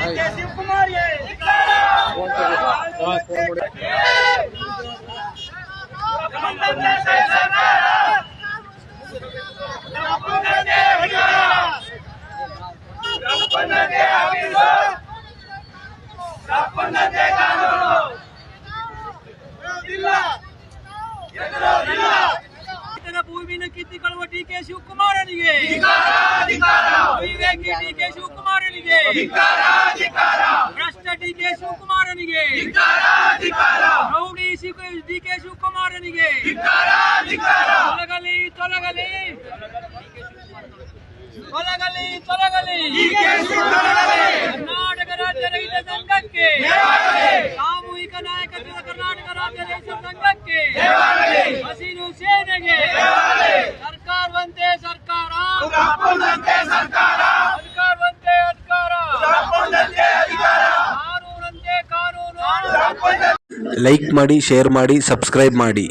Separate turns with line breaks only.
DK Shivakumar ಭೂಮಿನ ಕಿತ್ತಿಕೊಳ್ಳುವ DK ಶಿವಕುಮಾರನಿಗೆ ಅವಿವೇಕಿ DK ಶಿವಕುಮಾರನಿಗೆ ಭ್ರಷ್ಟ DK ಶಿವಕುಮಾರನಿಗೆ rowdy DK ಶಿವಕುಮಾರನಿಗೆ ತೊಲಗಲಿ ತೊಲಗಲಿ ತೊಲಗಲಿ ತೊಲಗಲಿ Karnataka ರಾಜ್ಯ ರೈತ ಸಂಘಕ್ಕೆ ಸಾಮೂಹಿಕ ನಾಯಕತ್ವದ ಕರ್ನಾಟಕ ರಾಜ್ಯ ರೈತ ಸಂಘಕ್ಕೆ ಹಸಿರು ಸೇನೆಗೆ ಸರ್ಕಾರವಂತೆ ಸರ್ಕಾರ ಅಧಿಕಾರವಂತೆ ಅಧಿಕಾರ ಕಾನೂನಂತೆ ಕಾನೂನು.
ಲೈಕ್ ಮಾಡಿ, ಶೇರ್ ಮಾಡಿ, ಸಬ್ಸ್ಕ್ರೈಬ್ ಮಾಡಿ.